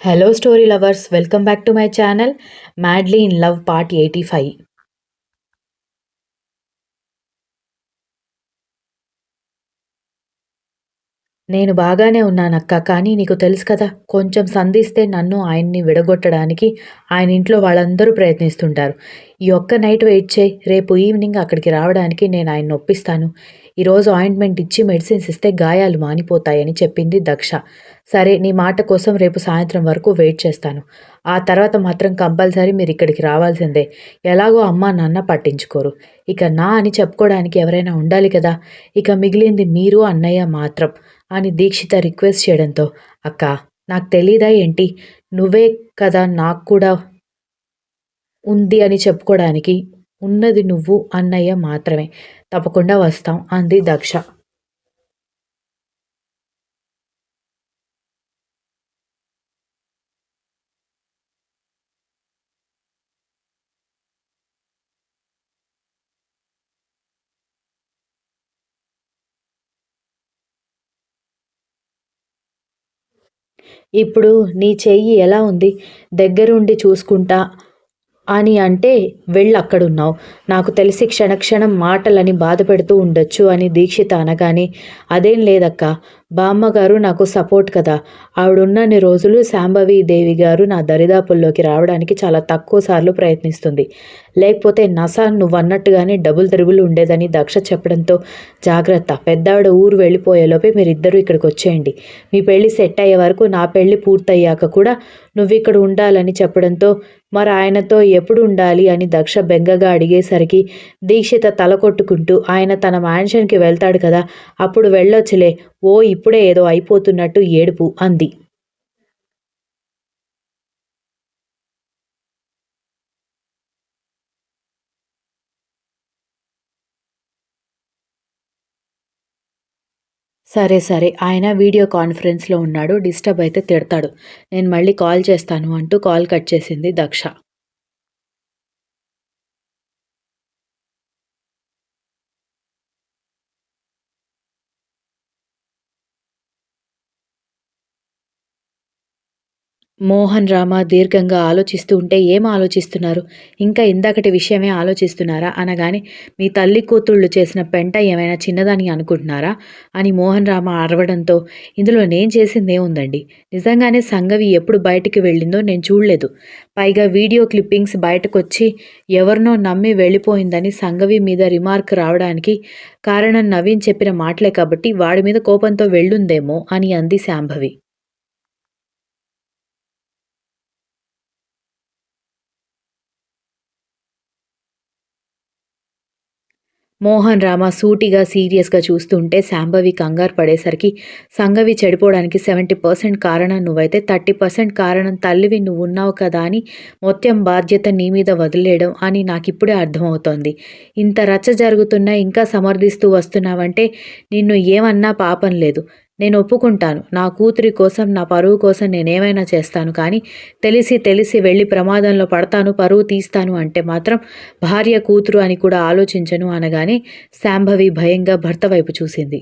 Hello, story lovers. Welcome back to my channel, Madly in Love Part 85. నేను బాగానే ఉన్నానక్క. కానీ నీకు తెలుసు కదా! కొంచెం సంధిస్తే నన్ను, ఆయన్ని విడగొట్టడానికి ఆయన ఇంట్లో వాళ్ళందరూ ప్రయత్నిస్తుంటారు. ఈ ఒక్క నైట్ వెయిట్ చెయి. రేపు ఈవినింగ్ అక్కడికి రావడానికి నేను ఆయన్ని ఒప్పిస్తాను. ఈరోజు ఆయింట్మెంట్ ఇచ్చి మెడిసిన్స్ ఇస్తే గాయాలు మానిపోతాయని చెప్పింది దక్ష. సరే, నీ మాట కోసం రేపు సాయంత్రం వరకు వెయిట్ చేస్తాను. ఆ తర్వాత మాత్రం కంపల్సరీ మీరిక్కడికి రావాల్సిందే. ఎలాగో అమ్మ, నాన్న పట్టించుకోరు. ఇక నా అని చెప్పుకోవడానికి ఎవరైనా ఉండాలి కదా! ఇక మిగిలింది మీరు, అన్నయ్య మాత్రం అని దీక్షిత రిక్వెస్ట్ చేయడంతో, అక్క, నాకు తెలీదా ఏంటి? నువ్వే కదా నాకు కూడా ఉంది అని చెప్పుకోవడానికి. ఉన్నది నువ్వు, అన్నయ్య మాత్రమే. తప్పకుండా వస్తాం అంది దక్ష. ఇప్పుడు నీ చెయ్యి ఎలా ఉంది? దగ్గరుండి చూసుకుంటా అని అంటే వెళ్ళక్కడున్నావు. నాకు తెలిసి క్షణక్షణం మాటలని బాధపెడుతూ ఉండొచ్చు అని దీక్షిత అనగానే, అదేం లేదక్కా. బామ్మగారు నాకు సపోర్ట్ కదా! ఆవిడున్నన్ని రోజులు శాంభవి దేవి గారు నా దరిదాపుల్లోకి రావడానికి చాలా తక్కువ సార్లు ప్రయత్నిస్తుంది. లేకపోతే నస నువ్వన్నట్టుగానే డబుల్ త్రిబుల్ ఉండేదని దక్ష చెప్పడంతో, జాగ్రత్త, పెద్దావిడ ఊరు వెళ్ళిపోయేలోపే మీరిద్దరూ ఇక్కడికొచ్చేయండి. మీ పెళ్లి సెట్ అయ్యే వరకు, నా పెళ్లి పూర్తయ్యాక కూడా నువ్విక్కడ ఉండాలని చెప్పడంతో, మరాయనతో ఎప్పుడు ఉండాలి అని దక్ష బెంగగా అడిగేసరికి దీక్షిత తల కొట్టుకుంటూ, ఆయన తన మ్యాన్షన్‌కి వెళ్తాడు కదా! అప్పుడు వెళ్ళొచ్చులే. ఓ ఇప్పుడే ఏదో అయిపోతున్నట్టు ఏడుపు అంది. సరే, సరే. ఆయన వీడియో కాన్ఫరెన్స్‌లో ఉన్నాడు. డిస్టర్బ్ అయితే తిడతాడు. నేను మళ్ళీ కాల్ చేస్తాను అంటూ కాల్ కట్ చేసింది దక్ష. మోహన్, రామ దీర్ఘంగా ఆలోచిస్తూ ఉంటే, ఏం ఆలోచిస్తున్నారు? ఇంకా ఇందాకటి విషయమే ఆలోచిస్తున్నారా? అనగానే, మీ తల్లి కూతుళ్ళు చేసిన పెంట ఏమైనా చిన్నదని అనుకుంటున్నారా? అని మోహన్, రామ అరవడంతో, ఇందులో నేను చేసిందేముందండి? నిజంగానే సంగవి ఎప్పుడు బయటికి వెళ్ళిందో నేను చూడలేదు. పైగా వీడియో క్లిప్పింగ్స్ బయటకొచ్చి ఎవరినో నమ్మి వెళ్ళిపోయిందని సంగవి మీద రిమార్క్ రావడానికి కారణం నవీన్ చెప్పిన మాటలే కాబట్టి వాడి మీద కోపంతో వెళ్ళుందేమో అని అంది శాంభవి. మోహన్, రామ సూటిగా సీరియస్‌గా చూస్తుంటే శాంభవి కంగారు పడేసరికి, సంగవి చెడిపోవడానికి 70% కారణం నువ్వైతే 30% కారణం తల్లివి నువ్వున్నావు కదా అని మొత్తం బాధ్యత నీ మీద వదిలేయడం అని నాకిప్పుడే అర్థమవుతోంది. ఇంత రచ్చ జరుగుతున్నా ఇంకా సమర్థిస్తూ వస్తున్నావంటే నిన్ను ఏమన్నా పాపం లేదు. నేను ఒప్పుకుంటాను. నా కూతురి కోసం, నా పరువు కోసం నేనేమైనా చేస్తాను. కానీ తెలిసి తెలిసి వెళ్ళి ప్రమాదంలో పడతాను, పరువు తీస్తాను అంటే మాత్రం భార్య, కూతురు అని కూడా ఆలోచించను అనగానే శాంభవి భయంగా భర్త వైపు చూసింది.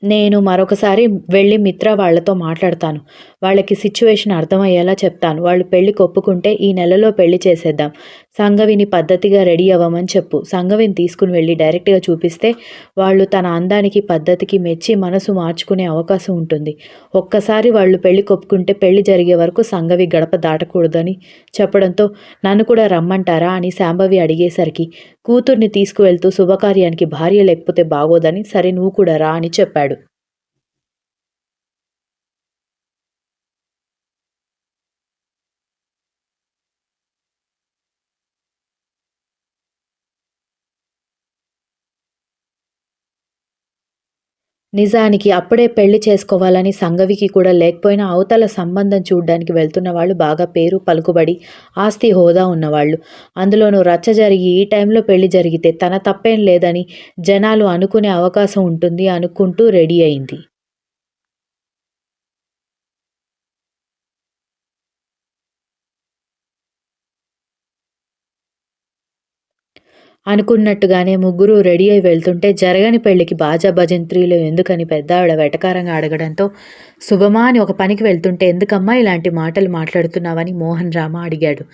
నేను మరొకసారి వెళ్ళి మిత్ర వాళ్ళతో మాట్లాడతాను. వాళ్ళకి సిట్యుయేషన్ అర్థమయ్యేలా చెప్తాను. వాళ్ళు పెళ్ళికి ఒప్పుకుంటే ఈ నెలలో పెళ్లి చేసేద్దాం. సంగవిని పద్ధతిగా రెడీ అవ్వమని చెప్పు. సంగవిని తీసుకుని వెళ్ళి డైరెక్ట్‌గా చూపిస్తే వాళ్ళు తన అందానికి, పద్ధతికి మెచ్చి మనసు మార్చుకునే అవకాశం ఉంటుంది. ఒక్కసారి వాళ్ళు పెళ్ళికి ఒప్పుకుంటే పెళ్లి జరిగే వరకు సంగవి గడప దాటకూడదని చెప్పడంతో, నన్ను కూడా రమ్మంటారా అని శాంభవి అడిగేసరికి, కూతుర్ని తీసుకువెళ్తూ శుభకార్యానికి భార్య లేకపోతే బాగోదని, సరే నువ్వు కూడా రా అని చెప్పాడు. నిజానికి అప్పుడే పెళ్లి చేసుకోవాలని సంగవికి కూడా లేకపోయినా అవతల సంబంధం చూడ్డానికి వెళ్తున్న వాళ్ళు బాగా పేరు, పలుకుబడి, ఆస్తి, హోదా ఉన్నవాళ్ళు. అందులోనూ రచ్చ జరిగి ఈ టైంలో పెళ్లి జరిగితే తన తప్పేం లేదని జనాలు అనుకునే అవకాశం ఉంటుంది అనుకుంటూ రెడీ అయింది. అనుకున్నట్టుగానే ముగ్గురు రెడీ అయి వెళ్తుంటే జరగని పెళ్లికి బాజా భజంత్రీలు ఎందుకని పెద్దావిడ వెటకారంగా అడగడంతో శుభమా అని ఒక పనికి వెళ్తుంటే ఎందుకమ్మా ఇలాంటి మాటలు మాట్లాడుతున్నావని మోహన్ రామ అడిగాడు.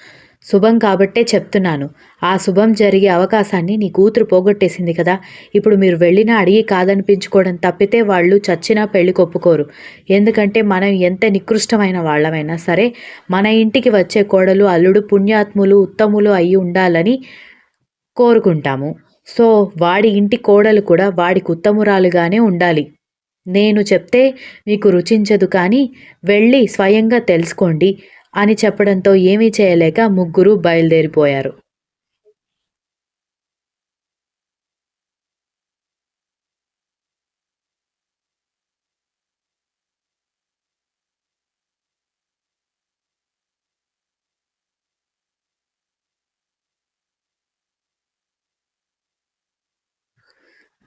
శుభం కాబట్టే చెప్తున్నాను. ఆ శుభం జరిగే అవకాశాన్ని నీ కూతురు పోగొట్టేసింది కదా. ఇప్పుడు మీరు వెళ్ళినా అడిగి కాదనిపించుకోవడం తప్పితే వాళ్ళు చచ్చినా పెళ్లి కొప్పుకోరు. ఎందుకంటే మనం ఎంత నికృష్టమైన వాళ్ళమైనా సరే మన ఇంటికి వచ్చే కోడలు అల్లుడు పుణ్యాత్ములు ఉత్తములు అయి ఉండాలని కోరుకుంటాము. సో, వాడి ఇంటి కోడలు కూడా వాడికి ఉత్తమురాలుగానే ఉండాలి. నేను చెప్తే మీకు రుచించదు కానీ వెళ్ళి స్వయంగా తెలుసుకోండి అని చెప్పడంతో ఏమీ చేయలేక ముగ్గురు బయలుదేరిపోయారు.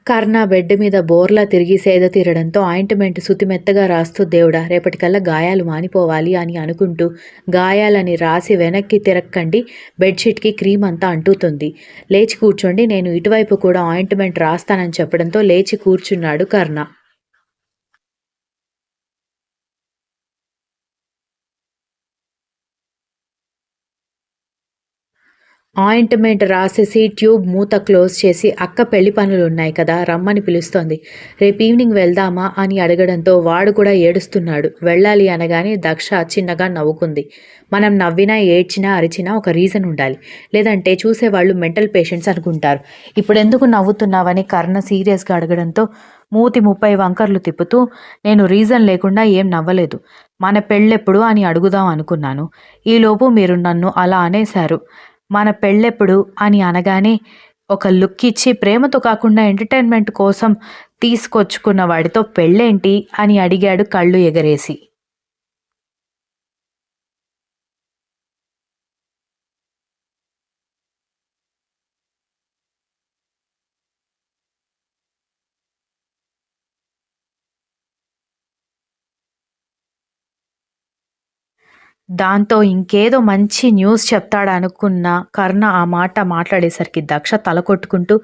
కర్ణ బెడ్ మీద బోర్లా తిరిగి సేద తీరడంతో ఆయింట్మెంట్ సుతిమెత్తగా రాస్తూ దేవుడా రేపటికల్లా గాయాలు మానిపోవాలి అని అనుకుంటూ గాయాలని రాసి వెనక్కి తిరక్కండి బెడ్షీట్కి క్రీమ్ అంతా అంటుతుంది. లేచి కూర్చోండి నేను ఇటువైపు కూడా ఆయింట్మెంట్ రాస్తానని చెప్పడంతో లేచి కూర్చున్నాడు కర్ణ. ఆయింట్మెంట్ రాసేసి ట్యూబ్ మూత క్లోజ్ చేసి అక్క పెళ్లి పనులున్నాయి కదా రమ్మని పిలుస్తోంది. రేపు ఈవినింగ్ వెళ్దామా అని అడగడంతో వాడు కూడా ఏడుస్తున్నాడు. వెళ్ళాలి అనగానే దక్ష చిన్నగా నవ్వుకుంది. మనం నవ్వినా ఏడ్చినా అరిచినా ఒక రీజన్ ఉండాలి. లేదంటే చూసేవాళ్ళు మెంటల్ పేషెంట్స్ అనుకుంటారు. ఇప్పుడెందుకు నవ్వుతున్నావని కర్ణ సీరియస్గా అడగడంతో మూతి 30 వంకర్లు తిప్పుతూ నేను రీజన్ లేకుండా ఏం నవ్వలేదు. మన పెళ్ళెప్పుడు అని అడుగుదాం అనుకున్నాను. ఈలోపు మీరు నన్ను అలా అనేశారు. మన పెళ్ళెప్పుడు అని అనగానే ఒక లుక్ ఇచ్చి ప్రేమతో కాకుండా ఎంటర్టైన్మెంట్ కోసం తీసుకొచ్చుకున్న వాడితో పెళ్ళేంటి అని అడిగాడు కళ్ళు ఎగరేసి. దాంతో ఇంకేదో మంచి న్యూస్ చెప్తాడనుకున్న కర్ణ ఆ మాట మాట్లాడేసరికి దక్ష తల కొట్టుకుంటూ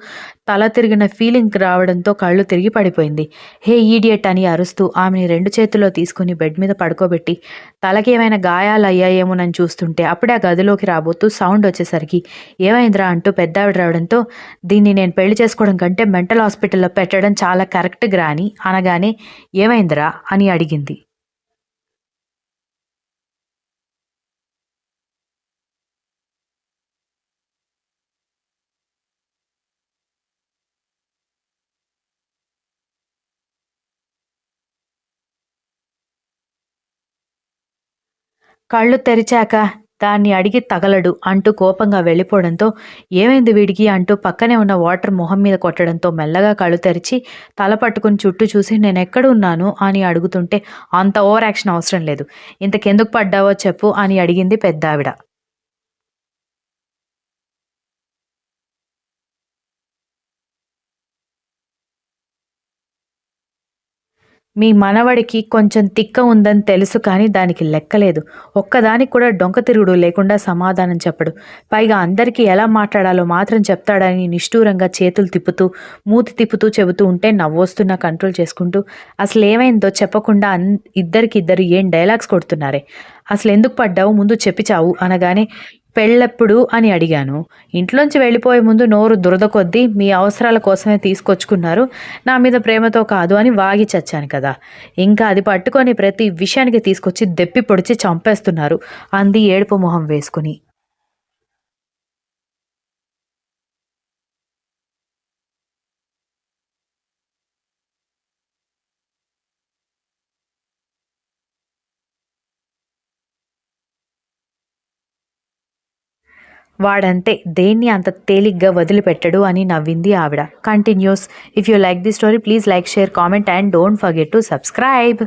తల తిరిగిన ఫీలింగ్ రావడంతో కళ్ళు తిరిగి పడిపోయింది. హే ఈడియట్ అని అరుస్తూ ఆమెని 2 చేతుల్లో తీసుకుని బెడ్ మీద పడుకోబెట్టి తలకి ఏమైనా గాయాలయ్యాయేమోనని చూస్తుంటే అప్పుడే ఆ గదిలోకి రాబోతూ సౌండ్ వచ్చేసరికి ఏమైందిరా అంటూ పెద్దావిడ రావడంతో దీన్ని నేను పెళ్లి చేసుకోవడం కంటే మెంటల్ హాస్పిటల్లో పెట్టడం చాలా కరెక్ట్‌గా అని అనగానే ఏమైందిరా అని అడిగింది. కళ్ళు తెరిచాక దాన్ని అడిగి తగలడు అంటూ కోపంగా వెళ్ళిపోవడంతో ఏమైంది వీడికి అంటూ పక్కనే ఉన్న వాటర్ మొహం మీద కొట్టడంతో మెల్లగా కళ్ళు తెరిచి తల పట్టుకుని చుట్టూ చూసి నేనెక్కడున్నాను అని అడుగుతుంటే అంత ఓవర్ యాక్షన్ అవసరం లేదు. ఇంతకెందుకు పడ్డావో చెప్పు అని అడిగింది పెద్దావిడ. మీ మనవడికి కొంచెం తిక్క ఉందని తెలుసు కానీ దానికి లెక్కలేదు. ఒక్కదానికి కూడా డొంక తిరుగుడు లేకుండా సమాధానం చెప్పడు. పైగా అందరికీ ఎలా మాట్లాడాలో మాత్రం చెప్తాడని నిష్ఠూరంగా చేతులు తిప్పుతూ, మూతి తిప్పుతూ చెబుతూ ఉంటే నవ్వొస్తున్నా కంట్రోల్ చేసుకుంటూ అసలేమైందో చెప్పకుండా ఇద్దరికిద్దరు ఏం డైలాగ్స్ కొడుతున్నారే. అసలెందుకు పడ్డావు ముందు చెప్పి చావు అనగానే పెళ్ళెప్పుడు అని అడిగాను. ఇంట్లోంచి వెళ్ళిపోయే ముందు నోరు దురద కొద్దీ మీ అవసరాల కోసమే తీసుకొచ్చుకున్నారు. నా మీద ప్రేమతో కాదు అని వాగి చచ్చాను కదా. ఇంకా అది పట్టుకొని ప్రతి విషయానికి తీసుకొచ్చి దెప్పి పొడిచి చంపేస్తున్నారు అంది ఏడుపు మొహం వేసుకుని. వాడంతే దేన్ని అంత తేలిగ్గా వదిలిపెట్టడు అని నవ్వింది ఆవిడ. Continuous. If you like the story please like share comment and don't forget to subscribe.